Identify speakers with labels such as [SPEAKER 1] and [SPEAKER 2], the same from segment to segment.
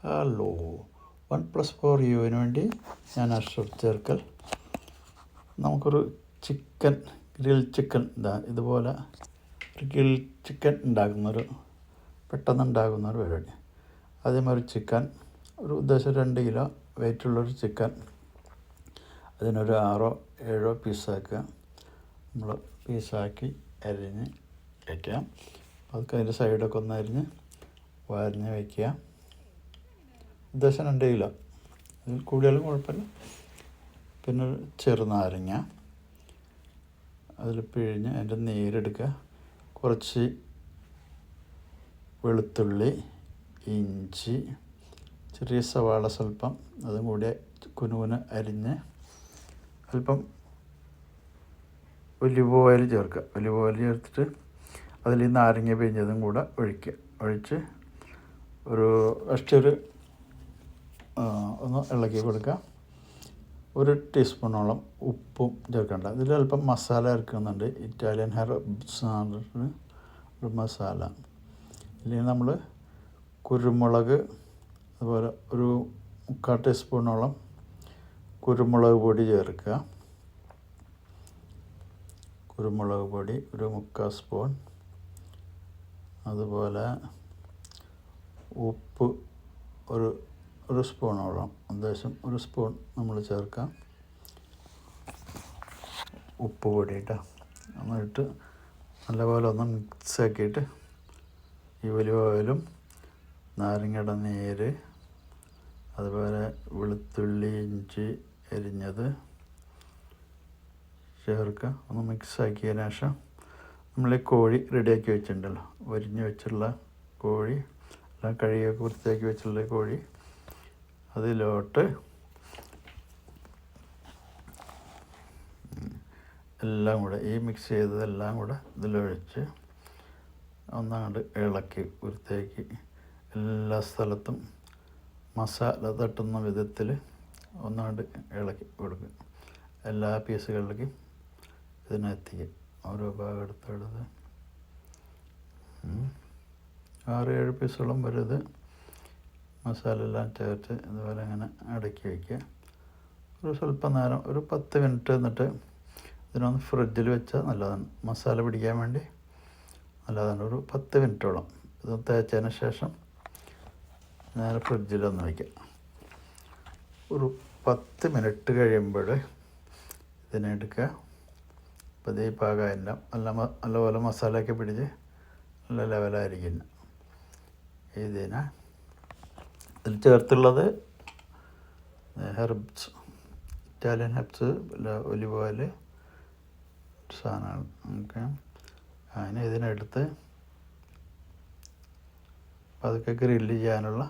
[SPEAKER 1] Hello, 1+4 യുവിന് വേണ്ടി ഞാൻ അഷ്റഫ് ചേർക്കൽ. നമുക്കൊരു ഗ്രിൽ ചിക്കൻ ഇതുപോലെ ഒരു ഗ്രിൽ ചിക്കൻ പെട്ടെന്ന് ഉണ്ടാകുന്നൊരു പരിപാടി. ആദ്യം ഒരു ചിക്കൻ, ഒരു ഉദ്ദേശം 2 കിലോ വെയിറ്റുള്ളൊരു ചിക്കൻ, അതിനൊരു 6-7 പീസാക്കുക. നമ്മൾ പീസാക്കി അരിഞ്ഞ് വയ്ക്കാം. അതൊക്കെ അതിൻ്റെ സൈഡൊക്കെ ഒന്ന് അരിഞ്ഞ് വയ്ക്കുക. ഉദ്ദേശം 2 കിലോ, അതിൽ കൂടിയാലും കുഴപ്പമില്ല. പിന്നെ ചെറുനാരങ്ങ അതിൽ പിഴിഞ്ഞ് അതിൻ്റെ നീരെടുക്കുക. കുറച്ച് വെളുത്തുള്ളി, ഇഞ്ചി, ചെറിയ സവാള സ്വല്പം, അതും കൂടി കുനുകുന അരിഞ്ഞ് അല്പം ഒലിവ് ഓയിൽ ചേർക്കുക. ഒലിവ് ഓയിൽ ചേർത്തിട്ട് അതിൽ ഈ നാരങ്ങ പിഴിഞ്ഞതും കൂടെ ഒഴിച്ച് ഒന്ന് ഇളക്കി കൊടുക്കുക. 1 ടീസ്പൂണോളം ഉപ്പും ചേർക്കേണ്ട. ഇതിൽ അല്പം മസാല ചേർക്കുന്നുണ്ട്, ഇറ്റാലിയൻ ഹെർബ്സ് ഒരു മസാല. ഇല്ലെങ്കിൽ നമ്മൾ കുരുമുളക്, അതുപോലെ ഒരു 3/4 ടീസ്പൂണോളം കുരുമുളക് പൊടി ചേർക്കുക. കുരുമുളക് പൊടി 1/4 സ്പൂൺ, അതുപോലെ ഉപ്പ് ഒരു സ്പൂണോളം, ഉദ്ദേശം 1 സ്പൂൺ നമ്മൾ ചേർക്കാം. ഉപ്പ് പൊടി എന്നിട്ട് നല്ലപോലെ ഒന്ന് മിക്സാക്കിയിട്ട് ഈ ഒലിവ് ഓയിലും നാരങ്ങയുടെ നീര്, അതുപോലെ വെളുത്തുള്ളി, ഇഞ്ചി അരിഞ്ഞത് ചേർക്കുക. ഒന്ന് മിക്സാക്കിയതിന് ശേഷം നമ്മൾ ഈ കോഴി റെഡിയാക്കി വെച്ചിട്ടുണ്ടല്ലോ, വരിഞ്ഞ് വെച്ചിട്ടുള്ള കോഴി, എല്ലാം കഴുകിയൊക്കെ വൃത്തിയാക്കി വെച്ചിട്ടുള്ള കോഴി, അതിലോട്ട് എല്ലാം കൂടെ ഈ മിക്സ് ചെയ്തതെല്ലാം കൂടെ ഇതിലൊഴിച്ച് ഒന്നങ്ങോട്ട് ഇളക്കി വൃത്തിയാക്കി എല്ലാ സ്ഥലത്തും മസാല തട്ടുന്ന വിധത്തിൽ ഒന്നങ്ങോട്ട് ഇളക്കി കൊടുക്കുക. എല്ലാ പീസുകളിലേക്കും ഇതിനെത്തിക്കുക. ഓരോ ഭാഗം എടുത്തെടുത്ത് 6-7 പീസോളം വരുത് മസാല എല്ലാം ചേർത്ത് ഇതുപോലെ അങ്ങനെ അടക്കി വയ്ക്കുക. സ്വല്പം നേരം, ഒരു 10 മിനിറ്റ് എന്നിട്ട് ഇതിനൊന്ന് ഫ്രിഡ്ജിൽ വെച്ചാൽ നല്ലതാണ്. മസാല പിടിക്കാൻ വേണ്ടി നല്ലതാണ്. ഒരു 10 മിനിറ്റോളം ഇത് തേച്ചതിന് ശേഷം നേരെ ഫ്രിഡ്ജിലൊന്ന് വയ്ക്കുക. ഒരു 10 മിനിറ്റ് കഴിയുമ്പോൾ ഇതിനെടുക്കുക. അപ്പോൾ ഇത് ഈ പാകമെല്ലാം നല്ലപോലെ മസാലയൊക്കെ പിടിച്ച് നല്ല ലെവലായിരിക്കും. ഇതിൽ ചേർത്തുള്ളത് herbs, Italian herbs, olive oil സാധനമാണ്. ഓക്കെ, അതിന് ഇതിനെടുത്ത് അതൊക്കെ ഗ്രില്ല് ചെയ്യാനുള്ള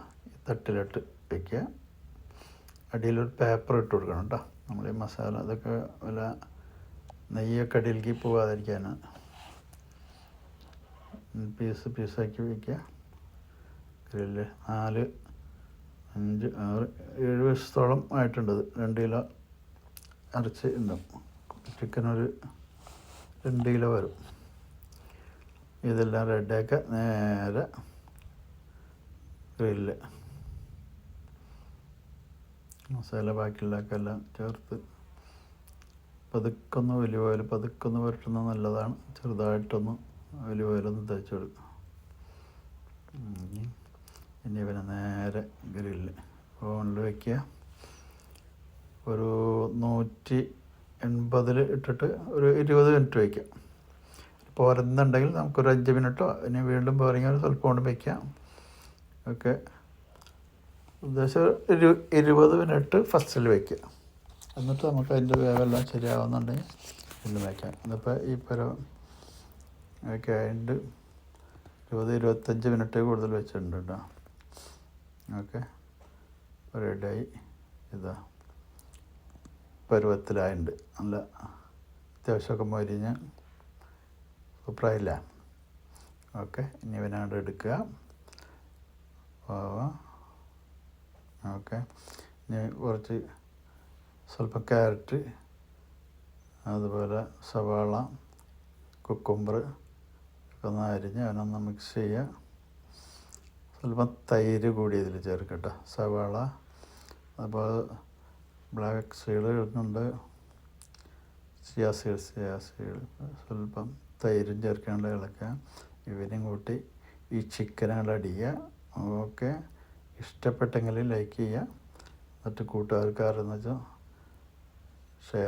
[SPEAKER 1] തട്ടിലിട്ട് വയ്ക്കുക. അടിയിലൊരു പേപ്പർ ഇട്ട് കൊടുക്കണം കേട്ടോ. നമ്മൾ ഈ മസാല അതൊക്കെ വല്ല നെയ്യൊക്കെ അടിയിലേക്ക് പോകാതിരിക്കാനാണ്. പീസാക്കി വയ്ക്കുക. ഗ്രില്ല് 4, 5, 6, 7 വശത്തോളം ആയിട്ടുണ്ട്. 2 കിലോ ഇറച്ചി ഉണ്ടാവും. ചിക്കനൊരു 2 കിലോ വരും. ഇതെല്ലാം റെഡിയാക്കുക. നേരെ ഗ്രില്ല് മസാല ബാക്കിയുള്ളതൊക്കെ എല്ലാം ചേർത്ത് പതുക്കൊന്ന് ഒലിവ് ഓയിൽ പതുക്കൊന്ന് പുരട്ടുന്നത് നല്ലതാണ്. ചെറുതായിട്ടൊന്ന് ഒലിവ് ഓയിലൊന്ന് തേച്ച് കൊടുക്കുക. ഇനി പിന്നെ നേരെ ഗ്രില്ല് ഓണിൽ വയ്ക്കുക. ഒരു 180 ഇട്ടിട്ട് ഒരു 20 മിനിറ്റ് വയ്ക്കാം. പോരുന്നുണ്ടെങ്കിൽ നമുക്കൊരു 5 മിനിറ്റോ ഇനി വീണ്ടും പോരെങ്കിൽ സ്വല്പം കൊണ്ട് വയ്ക്കാം. ഓക്കെ, ഉദ്ദേശം 20 മിനിറ്റ് ഫസ്റ്റിൽ വയ്ക്കുക. എന്നിട്ട് നമുക്ക് അതിൻ്റെ വേവെല്ലാം ശരിയാവുന്നുണ്ടെങ്കിൽ വീണ്ടും വയ്ക്കാം. ഇതിപ്പോൾ ഈ പരം ഒക്കെ ആയിട്ട് 20-25 മിനിറ്റ് കൂടുതൽ വെച്ചിട്ടുണ്ട് കേട്ടോ. ഓക്കെ, റെഡിയായി. പരുവത്തിലായിട്ടുണ്ട്. നല്ല അത്യാവശ്യമൊക്കെ മൊരിഞ്ഞ് സൂപ്പറായില്ല. ഓക്കെ, ഇനി ഇവനാണ്ട് എടുക്കുക. ഓക്കെ, ഇനി കുറച്ച് സ്വല്പം ക്യാരറ്റ്, അതുപോലെ സവാള, കുക്കുംബർ ഒക്കെ ഒന്ന് അരിഞ്ഞ് അവനൊന്ന് മിക്സ് ചെയ്യുക. സ്വല്പം തൈര് കൂടി ഇതിൽ ചേർക്കട്ടെ. സവാള, അപ്പോൾ ബ്ലാക്ക് സീഡ് ഇടുന്നുണ്ട്, ചിയാ സീഡ് സ്വല്പം തൈരും ചേർക്കാണ്ട് ഇളക്കുക. ഇവരും കൂട്ടി ഈ ചിക്കൻ അങ്ങോട്ട് അടിക്കുക. ഓക്കെ, ഇഷ്ടപ്പെട്ടെങ്കിൽ ലൈക്ക് ചെയ്യുക, മറ്റു കൂട്ടുകാർക്ക് ആരെന്ന് വെച്ചാൽ ഷെയർ